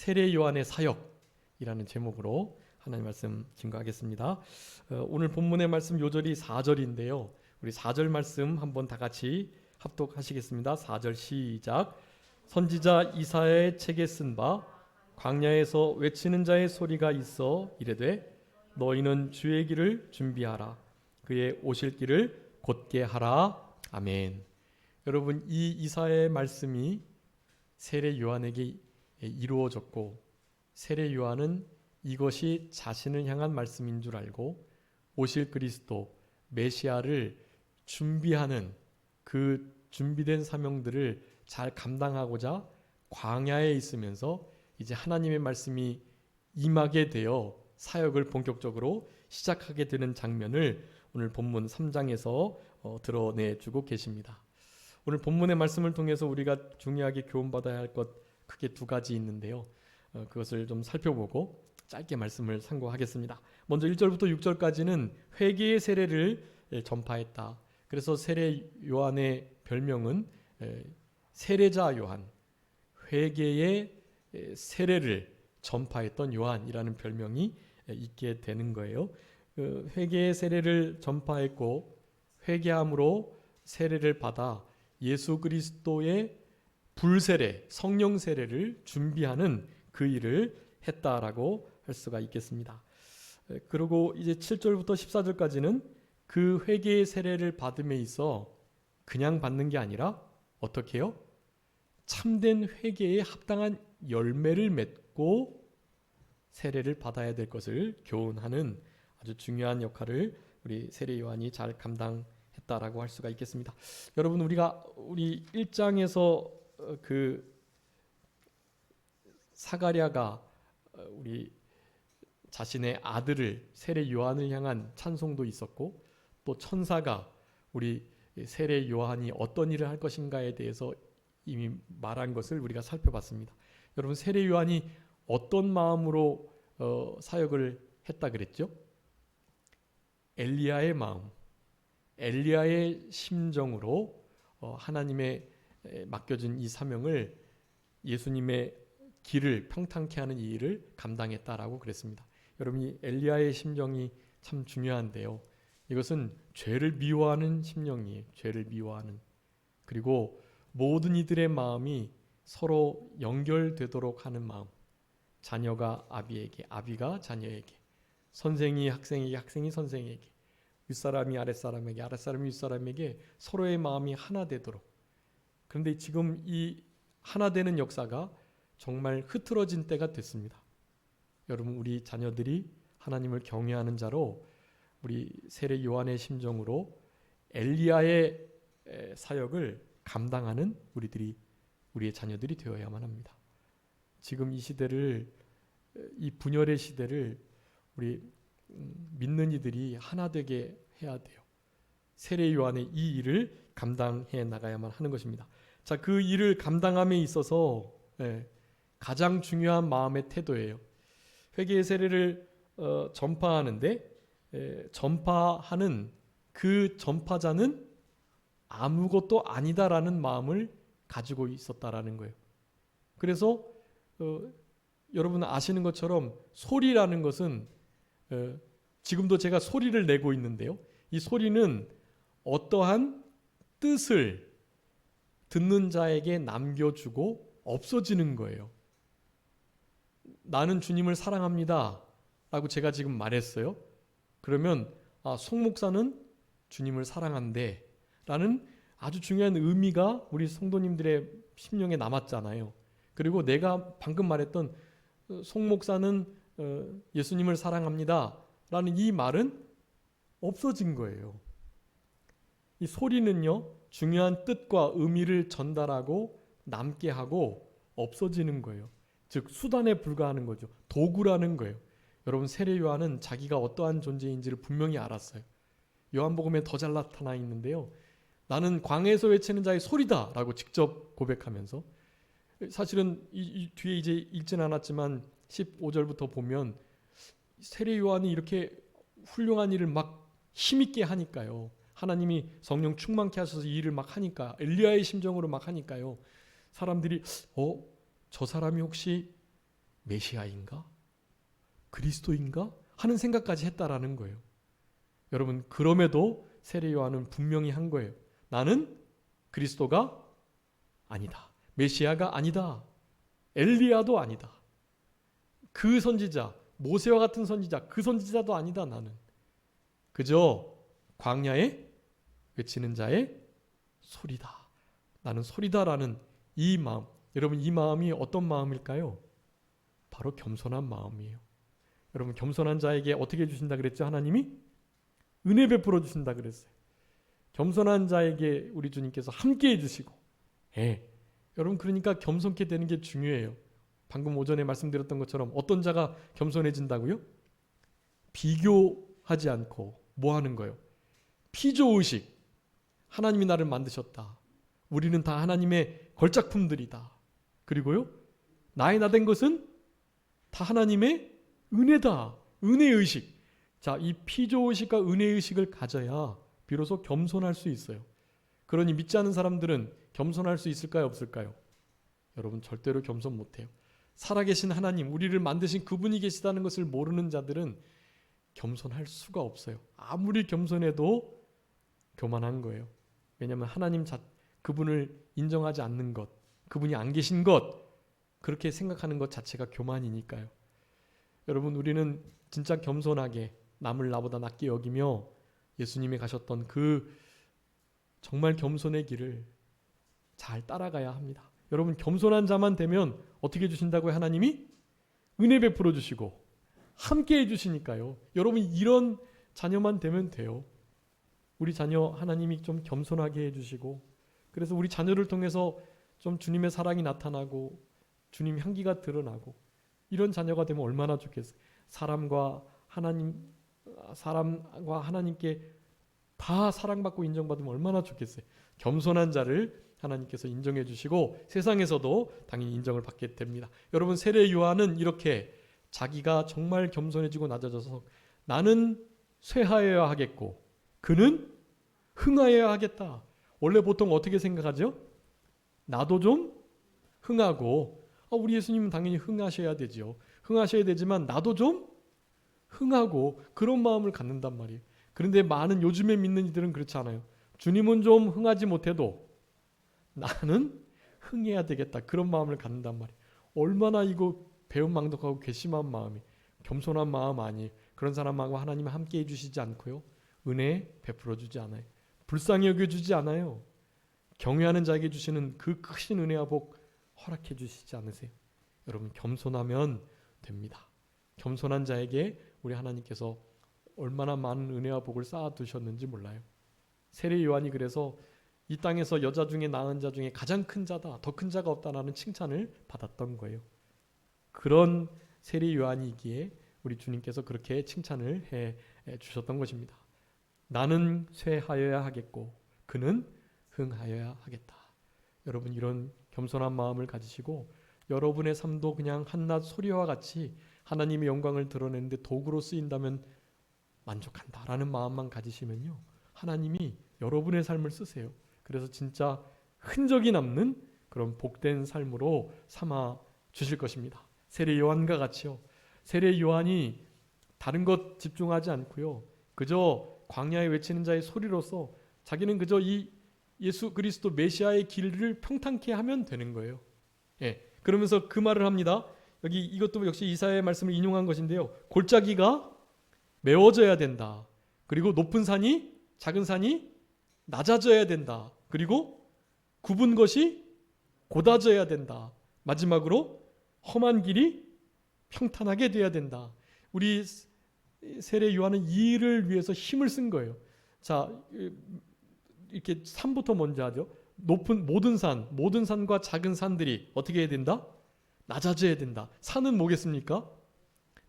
세례 요한의 사역이라는 제목으로 하나님 말씀 증거하겠습니다. 오늘 본문의 말씀 요절이 4절인데요. 우리 4절 말씀 한번 다 같이 합독하시겠습니다. 4절 시작. 선지자 이사야의 책에 쓴 바 광야에서 외치는 자의 소리가 있어 이르되 너희는 주의 길을 준비하라. 그의 오실 길을 곧게 하라. 아멘. 여러분, 이 이사야의 말씀이 세례 요한에게 이루어졌고 세례 요한은 이것이 자신을 향한 말씀인 줄 알고 오실 그리스도 메시아를 준비하는 그 준비된 사명들을 잘 감당하고자 광야에 있으면서 이제 하나님의 말씀이 임하게 되어 사역을 본격적으로 시작하게 되는 장면을 오늘 본문 3장에서 드러내주고 계십니다. 오늘 본문의 말씀을 통해서 우리가 중요하게 교훈받아야 할 것 크게 두 가지 있는데요. 그것을 좀 살펴보고 짧게 말씀을 상고하겠습니다. 먼저 1절부터 6절까지는 회개의 세례를 전파했다. 그래서 세례 요한의 별명은 세례자 요한, 회개의 세례를 전파했던 요한이라는 별명이 있게 되는 거예요. 회개의 세례를 전파했고 회개함으로 세례를 받아 예수 그리스도의 불세례, 성령 세례를 준비하는 그 일을 했다라고 할 수가 있겠습니다. 그리고 이제 7절부터 14절까지는 그 회개의 세례를 받음에 있어 그냥 받는 게 아니라 어떻게 해요? 참된 회개에 합당한 열매를 맺고 세례를 받아야 될 것을 교훈하는 아주 중요한 역할을 우리 세례 요한이 잘 감당했다라고 할 수가 있겠습니다. 여러분, 우리 1장에서 그 사가랴가 우리 자신의 아들을 세례 요한을 향한 찬송도 있었고 또 천사가 우리 세례 요한이 어떤 일을 할 것인가에 대해서 이미 말한 것을 우리가 살펴봤습니다. 여러분, 세례 요한이 어떤 마음으로 사역을 했다 그랬죠? 엘리야의 마음, 엘리야의 심정으로 하나님의 맡겨진 이 사명을 예수님의 길을 평탄케 하는 이 일을 감당했다라고 그랬습니다. 여러분, 이 엘리야의 심정이 참 중요한데요. 이것은 죄를 미워하는 심령이에요. 죄를 미워하는. 그리고 모든 이들의 마음이 서로 연결되도록 하는 마음. 자녀가 아비에게, 아비가 자녀에게, 선생이 학생에게, 학생이 선생에게, 윗사람이 아랫사람에게, 아랫사람이 윗사람에게 서로의 마음이 하나 되도록. 그런데 지금 이 하나 되는 역사가 정말 흐트러진 때가 됐습니다. 여러분, 우리 자녀들이 하나님을 경외하는 자로 우리 세례 요한의 심정으로 엘리야의 사역을 감당하는 우리의 자녀들이 되어야만 합니다. 지금 이 시대를, 이 분열의 시대를 우리 믿는 이들이 하나 되게 해야 돼요. 세례 요한의 이 일을 감당해 나가야만 하는 것입니다. 자, 그 일을 감당함에 있어서 가장 중요한 마음의 태도예요. 회개의 세례를 전파하는데 전파하는 그 전파자는 아무것도 아니다라는 마음을 가지고 있었다라는 거예요. 그래서 여러분 아시는 것처럼 소리라는 것은 지금도 제가 소리를 내고 있는데요. 이 소리는 어떠한 뜻을 듣는 자에게 남겨주고 없어지는 거예요. 나는 주님을 사랑합니다 라고 제가 지금 말했어요. 그러면 송 목사는 주님을 사랑한대 라는 아주 중요한 의미가 우리 성도님들의 심령에 남았잖아요. 그리고 내가 방금 말했던 송 목사는 예수님을 사랑합니다 라는 이 말은 없어진 거예요. 이 소리는요, 중요한 뜻과 의미를 전달하고 남게 하고 없어지는 거예요. 즉 수단에 불과하는 거죠. 도구라는 거예요. 여러분, 세례 요한은 자기가 어떠한 존재인지를 분명히 알았어요. 요한복음에 더 잘 나타나 있는데요. 나는 광야에서 외치는 자의 소리다 라고 직접 고백하면서, 사실은 이 뒤에 이제 읽진 않았지만 15절부터 보면 세례 요한이 이렇게 훌륭한 일을 막 힘있게 하니까요. 하나님이 성령 충만케 하셔서 이 일을 막 하니까, 엘리야의 심정으로 막 하니까요. 사람들이 저 사람이 혹시 메시아인가? 그리스도인가? 하는 생각까지 했다라는 거예요. 여러분, 그럼에도 세례 요한은 분명히 한 거예요. 나는 그리스도가 아니다. 메시아가 아니다. 엘리야도 아니다. 그 선지자, 모세와 같은 선지자, 그 선지자도 아니다. 나는 그저 광야에 외치는 자의 소리다. 나는 소리다라는 이 마음. 여러분, 이 마음이 어떤 마음일까요? 바로 겸손한 마음이에요. 여러분, 겸손한 자에게 어떻게 주신다 그랬죠? 하나님이 은혜 베풀어 주신다 그랬어요. 겸손한 자에게 우리 주님께서 함께 해주시고, 여러분, 그러니까 겸손케 되는 게 중요해요. 방금 오전에 말씀드렸던 것처럼 어떤 자가 겸손해진다고요? 비교하지 않고 뭐 하는 거예요? 피조의식. 하나님이 나를 만드셨다. 우리는 다 하나님의 걸작품들이다. 그리고요, 나의 나 된 것은 다 하나님의 은혜다. 은혜의식. 자, 이 피조의식과 은혜의식을 가져야 비로소 겸손할 수 있어요. 그러니 믿지 않는 사람들은 겸손할 수 있을까요? 없을까요? 여러분, 절대로 겸손 못해요. 살아계신 하나님, 우리를 만드신 그분이 계시다는 것을 모르는 자들은 겸손할 수가 없어요. 아무리 겸손해도 교만한 거예요. 왜냐하면 하나님 그분을 인정하지 않는 것, 그분이 안 계신 것, 그렇게 생각하는 것 자체가 교만이니까요. 여러분, 우리는 진짜 겸손하게 남을 나보다 낮게 여기며 예수님이 가셨던 그 정말 겸손의 길을 잘 따라가야 합니다. 여러분, 겸손한 자만 되면 어떻게 해주신다고요? 하나님이 은혜 베풀어 주시고 함께 해주시니까요. 여러분, 이런 자녀만 되면 돼요. 우리 자녀 하나님이 좀 겸손하게 해주시고, 그래서 우리 자녀를 통해서 좀 주님의 사랑이 나타나고 주님 향기가 드러나고, 이런 자녀가 되면 얼마나 좋겠어요. 사람과 하나님께 다 사랑받고 인정받으면 얼마나 좋겠어요. 겸손한 자를 하나님께서 인정해 주시고 세상에서도 당연히 인정을 받게 됩니다. 여러분, 세례 요한은 이렇게 자기가 정말 겸손해지고 낮아져서 나는 쇠하여야 하겠고 그는 흥하여야 하겠다. 원래 보통 어떻게 생각하죠? 나도 좀 흥하고, 우리 예수님은 당연히 흥하셔야 되죠. 흥하셔야 되지만 나도 좀 흥하고, 그런 마음을 갖는단 말이에요. 그런데 많은 요즘에 믿는 이들은 그렇지 않아요. 주님은 좀 흥하지 못해도 나는 흥해야 되겠다, 그런 마음을 갖는단 말이에요. 얼마나 이거 배은망덕하고 괘씸한 마음이, 겸손한 마음 아니에요. 그런 사람하고 하나님은 함께 해주시지 않고요, 은혜 베풀어 주지 않아요. 불쌍히 여겨주지 않아요. 경외하는 자에게 주시는 그 크신 은혜와 복 허락해 주시지 않으세요? 여러분, 겸손하면 됩니다. 겸손한 자에게 우리 하나님께서 얼마나 많은 은혜와 복을 쌓아 두셨는지 몰라요. 세례 요한이 그래서 이 땅에서 여자 중에 낳은 자 중에 가장 큰 자다, 더 큰 자가 없다라는 칭찬을 받았던 거예요. 그런 세례 요한이기에 우리 주님께서 그렇게 칭찬을 해 주셨던 것입니다. 나는 쇠하여야 하겠고 그는 흥하여야 하겠다. 여러분, 이런 겸손한 마음을 가지시고 여러분의 삶도 그냥 한낱 소리와 같이 하나님의 영광을 드러내는데 도구로 쓰인다면 만족한다라는 마음만 가지시면요, 하나님이 여러분의 삶을 쓰세요. 그래서 진짜 흔적이 남는 그런 복된 삶으로 삼아 주실 것입니다. 세례 요한과 같이요. 세례 요한이 다른 것 집중하지 않고요, 그저 광야에 외치는 자의 소리로서 자기는 그저 이 예수 그리스도 메시아의 길을 평탄케 하면 되는 거예요. 그러면서 그 말을 합니다. 여기 이것도 역시 이사야의 말씀을 인용한 것인데요. 골짜기가 메워져야 된다. 그리고 높은 산이, 작은 산이 낮아져야 된다. 그리고 굽은 것이 곧아져야 된다. 마지막으로 험한 길이 평탄하게 돼야 된다. 우리 세례 요한은 이 일을 위해서 힘을 쓴 거예요. 자, 이렇게 산부터 먼저 하죠. 높은 모든 산과 작은 산들이 어떻게 해야 된다? 낮아져야 된다. 산은 뭐겠습니까?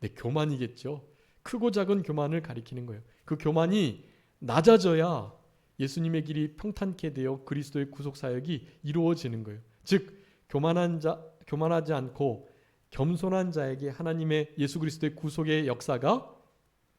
네, 교만이겠죠. 크고 작은 교만을 가리키는 거예요. 그 교만이 낮아져야 예수님의 길이 평탄케 되어 그리스도의 구속 사역이 이루어지는 거예요. 즉, 교만하지 않고 겸손한 자에게 하나님의 예수 그리스도의 구속의 역사가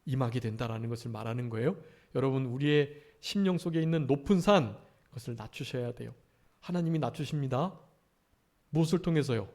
임하게 된다라는 것을 말하는 거예요. 여러분, 우리의 심령 속에 있는 높은 산, 그것을 낮추셔야 돼요. 하나님이 낮추십니다. 무엇을 통해서요?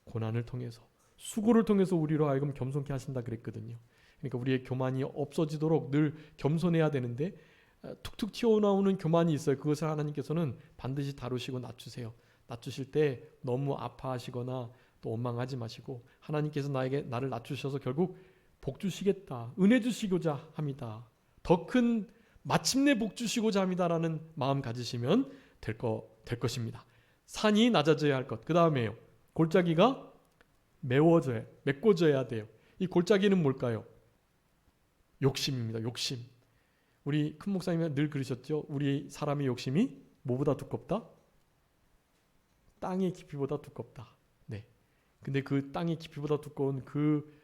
고난을 통해서, 수고를 통해서 우리로 하여금 겸손케 하신다 그랬거든요. 그러니까 우리의 교만이 없어지도록 늘 겸손해야 되는데 툭툭 튀어나오는 교만이 있어요. 그것을 하나님께서는 반드시 다루시고 낮추세요. 낮추실 때 너무 아파하시거나 또 원망하지 마시고 하나님께서 나를 낮추셔서 결국 복 주시겠다, 은혜 주시고자 합니다. 더 큰 마침내 복 주시고자 합니다라는 마음 가지시면 될 것입니다. 산이 낮아져야 할 것. 그 다음에요. 골짜기가 메꿔져야 돼요. 이 골짜기는 뭘까요? 욕심입니다. 욕심. 우리 큰 목사님이 늘 그러셨죠. 우리 사람의 욕심이 뭐보다 두껍다? 땅의 깊이보다 두껍다. 네. 근데 그 땅의 깊이보다 두꺼운 그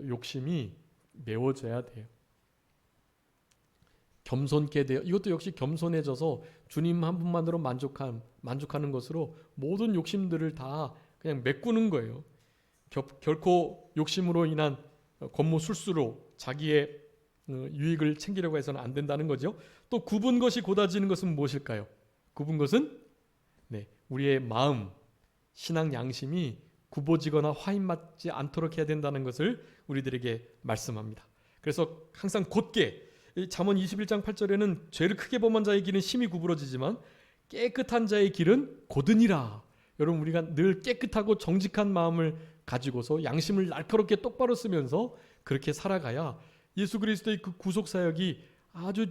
욕심이 메워져야 돼요. 겸손게 돼요. 이것도 역시 겸손해져서 주님 한 분만으로 만족하는 것으로 모든 욕심들을 다 그냥 메꾸는 거예요. 결코 욕심으로 인한 권모술수로 자기의 유익을 챙기려고 해서는 안 된다는 거죠. 또 굽은 것이 곧아지는 것은 무엇일까요? 굽은 것은 우리의 마음, 신앙 양심이 굽어지거나 화인맞지 않도록 해야 된다는 것을 우리들에게 말씀합니다. 그래서 항상 곧게 잠언 21장 8절에는 죄를 크게 범한 자의 길은 심히 구부러지지만 깨끗한 자의 길은 곧으니라. 여러분, 우리가 늘 깨끗하고 정직한 마음을 가지고서 양심을 날카롭게 똑바로 쓰면서 그렇게 살아가야 예수 그리스도의 그 구속 사역이 아주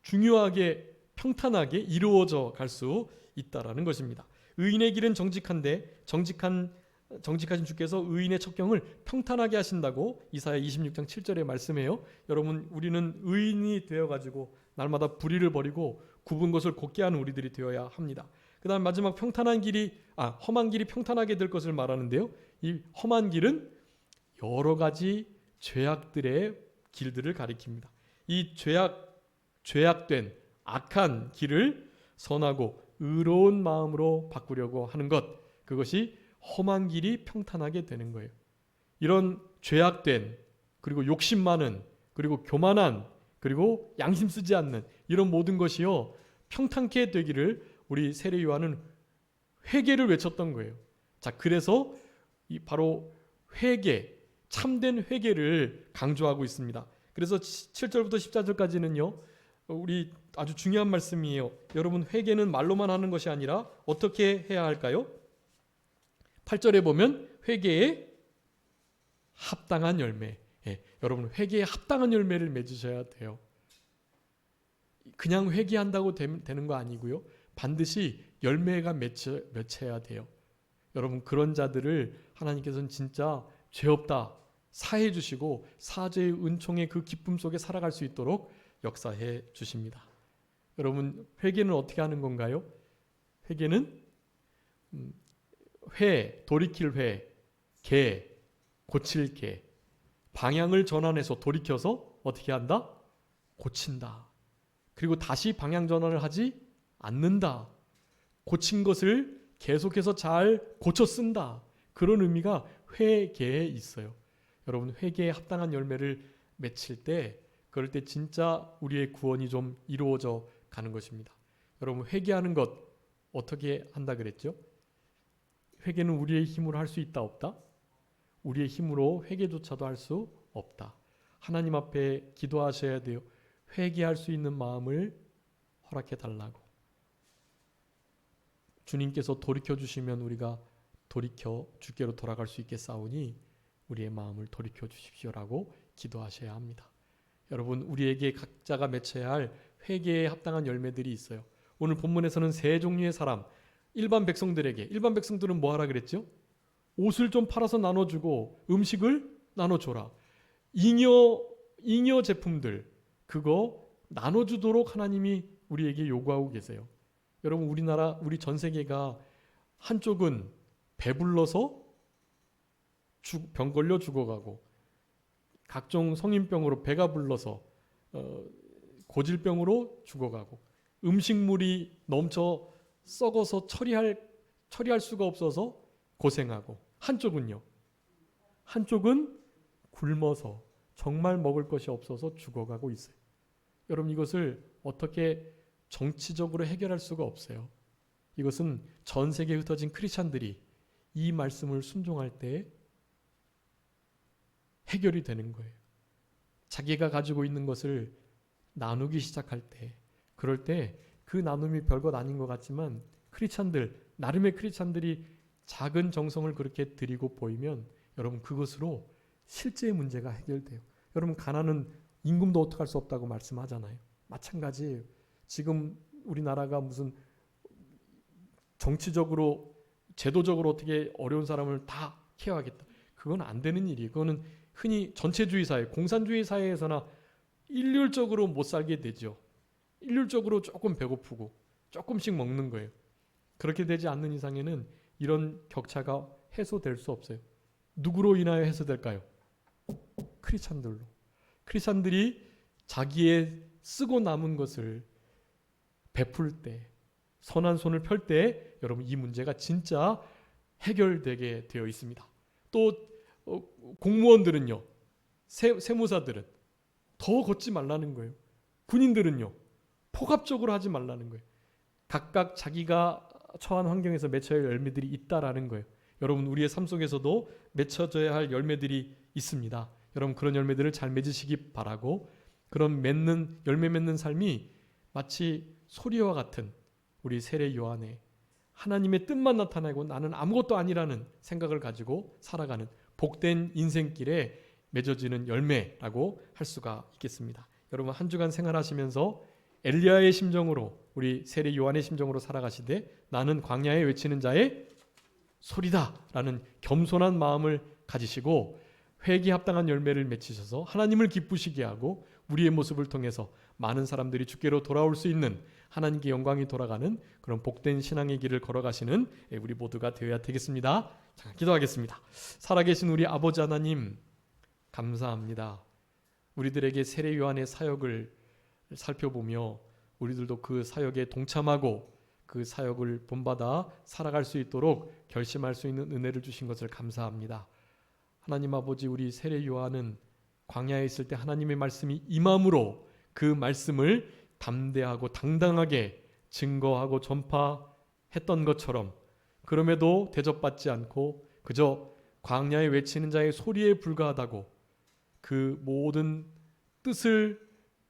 중요하게 평탄하게 이루어져 갈 수 있다라는 것입니다. 의인의 길은 정직한데 정직하신 주께서 의인의 척경을 평탄하게 하신다고 이사야 26장 7절에 말씀해요. 여러분, 우리는 의인이 되어가지고 날마다 불의를 버리고 굽은 것을 곧게 하는 우리들이 되어야 합니다. 그 다음 마지막 험한 길이 평탄하게 될 것을 말하는데요. 이 험한 길은 여러 가지 죄악들의 길들을 가리킵니다. 이 죄악된 악한 길을 선하고 의로운 마음으로 바꾸려고 하는 것, 그것이 험한 길이 평탄하게 되는 거예요. 이런 죄악된, 그리고 욕심 많은, 그리고 교만한, 그리고 양심 쓰지 않는 이런 모든 것이요 평탄케 되기를 우리 세례 요한은 회개를 외쳤던 거예요. 자, 그래서 바로 회개, 참된 회개를 강조하고 있습니다. 그래서 7절부터 14절까지는요 우리 아주 중요한 말씀이에요. 여러분, 회개는 말로만 하는 것이 아니라 어떻게 해야 할까요? 8절에 보면 회개에 합당한 열매. 여러분, 회개에 합당한 열매를 맺으셔야 돼요. 그냥 회개한다고 되는 거 아니고요. 반드시 열매가 맺혀야 돼요. 여러분, 그런 자들을 하나님께서는 진짜 죄 없다 사해 주시고 사죄의 은총의 그 기쁨 속에 살아갈 수 있도록 역사해 주십니다. 여러분, 회개는 어떻게 하는 건가요? 회개는 돌이킬 개, 고칠 개, 방향을 전환해서 돌이켜서 어떻게 한다? 고친다. 그리고 다시 방향 전환을 하지 않는다. 고친 것을 계속해서 잘 고쳐 쓴다. 그런 의미가 회개에 있어요. 여러분, 회개에 합당한 열매를 맺힐 때, 그럴 때 진짜 우리의 구원이 좀 이루어져 가는 것입니다. 여러분, 회개하는 것 어떻게 한다 그랬죠? 회개는 우리의 힘으로 할 수 있다 없다? 우리의 힘으로 회개조차도 할 수 없다. 하나님 앞에 기도하셔야 돼요. 회개할 수 있는 마음을 허락해 달라고. 주님께서 돌이켜 주시면 우리가 돌이켜 주께로 돌아갈 수 있겠사오니 우리의 마음을 돌이켜 주십시오라고 기도하셔야 합니다. 여러분, 우리에게 각자가 맺혀야 할 회개에 합당한 열매들이 있어요. 오늘 본문에서는 세 종류의 사람, 일반 백성들은 뭐 하라 그랬죠? 옷을 좀 팔아서 나눠주고 음식을 나눠줘라. 잉여 제품들, 그거 나눠주도록 하나님이 우리에게 요구하고 계세요. 여러분, 우리 전 세계가 한쪽은 배불러서 병 걸려 죽어가고, 각종 성인병으로 배가 불러서 고질병으로 죽어가고, 음식물이 넘쳐 썩어서 처리할 수가 없어서 고생하고, 한쪽은 굶어서 정말 먹을 것이 없어서 죽어가고 있어요. 여러분, 이것을 어떻게 정치적으로 해결할 수가 없어요. 이것은 전 세계에 흩어진 크리스찬들이 이 말씀을 순종할 때 해결이 되는 거예요. 자기가 가지고 있는 것을 나누기 시작할 때, 그럴 때 그 나눔이 별것 아닌 것 같지만 크리스찬들, 나름의 크리스찬들이 작은 정성을 그렇게 드리고 보이면 여러분 그것으로 실제의 문제가 해결돼요. 여러분 가난은 임금도 어떡할 수 없다고 말씀하잖아요. 마찬가지예요. 지금 우리나라가 무슨 정치적으로 제도적으로 어떻게 어려운 사람을 다 케어하겠다. 그건 안 되는 일이에요. 그거는 흔히 전체주의 사회, 공산주의 사회에서나 일률적으로 못 살게 되죠. 일률적으로 조금 배고프고 조금씩 먹는 거예요. 그렇게 되지 않는 이상에는 이런 격차가 해소될 수 없어요. 누구로 인하여 해소될까요? 크리스찬들로. 크리스찬들이 자기의 쓰고 남은 것을 베풀 때, 선한 손을 펼 때 여러분 이 문제가 진짜 해결되게 되어 있습니다. 또 공무원들은요, 세무사들은 더 걷지 말라는 거예요. 군인들은요, 폭압적으로 하지 말라는 거예요. 각각 자기가 처한 환경에서 맺혀야 할 열매들이 있다라는 거예요. 여러분 우리의 삶 속에서도 맺혀져야 할 열매들이 있습니다. 여러분 그런 열매들을 잘 맺으시기 바라고, 그런 열매 맺는 삶이 마치 소리와 같은 우리 세례 요한의 하나님의 뜻만 나타내고 나는 아무것도 아니라는 생각을 가지고 살아가는 복된 인생길에 맺어지는 열매라고 할 수가 있겠습니다. 여러분 한 주간 생활하시면서 엘리야의 심정으로, 우리 세례 요한의 심정으로 살아가시되 나는 광야에 외치는 자의 소리다 라는 겸손한 마음을 가지시고 회개에 합당한 열매를 맺히셔서 하나님을 기쁘시게 하고 우리의 모습을 통해서 많은 사람들이 주께로 돌아올 수 있는, 하나님께 영광이 돌아가는 그런 복된 신앙의 길을 걸어가시는 우리 모두가 되어야 되겠습니다. 자, 기도하겠습니다. 살아계신 우리 아버지 하나님, 감사합니다. 우리들에게 세례 요한의 사역을 살펴보며 우리들도 그 사역에 동참하고 그 사역을 본받아 살아갈 수 있도록 결심할 수 있는 은혜를 주신 것을 감사합니다. 하나님 아버지, 우리 세례 요한은 광야에 있을 때 하나님의 말씀이 임함으로 그 말씀을 담대하고 당당하게 증거하고 전파했던 것처럼, 그럼에도 대접받지 않고 그저 광야에 외치는 자의 소리에 불과하다고 그 모든 뜻을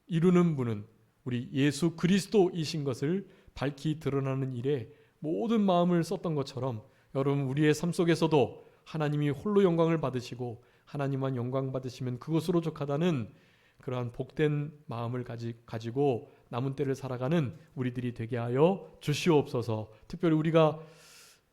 이루는 분은 우리 예수 그리스도이신 것을 밝히 드러나는 일에 모든 마음을 썼던 것처럼, 여러분 우리의 삶 속에서도 하나님이 홀로 영광을 받으시고 하나님만 영광 받으시면 그것으로 족하다는 그러한 복된 마음을 가지고 남은 때를 살아가는 우리들이 되게 하여 주시옵소서. 특별히 우리가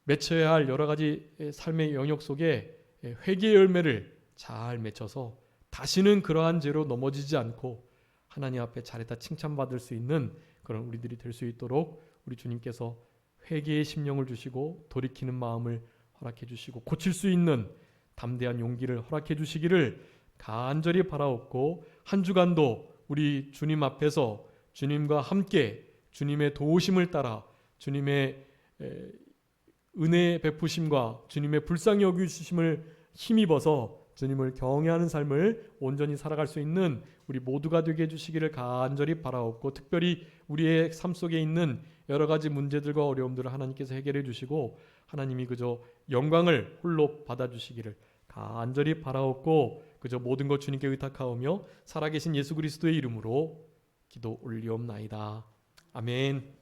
맺혀야 할 여러 가지 삶의 영역 속에 회개의 열매를 잘 맺혀서 다시는 그러한 죄로 넘어지지 않고 하나님 앞에 잘했다 칭찬받을 수 있는 그런 우리들이 될 수 있도록 우리 주님께서 회개의 심령을 주시고 돌이키는 마음을 허락해 주시고 고칠 수 있는 담대한 용기를 허락해 주시기를 간절히 바라옵고, 한 주간도 우리 주님 앞에서 주님과 함께 주님의 도우심을 따라 주님의 은혜 베푸심과 주님의 불쌍히 여기심을 힘입어서 주님을 경외하는 삶을 온전히 살아갈 수 있는 우리 모두가 되게 해주시기를 간절히 바라옵고, 특별히 우리의 삶 속에 있는 여러 가지 문제들과 어려움들을 하나님께서 해결해 주시고 하나님이 그저 영광을 홀로 받아주시기를 간절히 바라옵고, 그저 모든 것 주님께 의탁하오며 살아계신 예수 그리스도의 이름으로 기도 올리옵나이다. 아멘.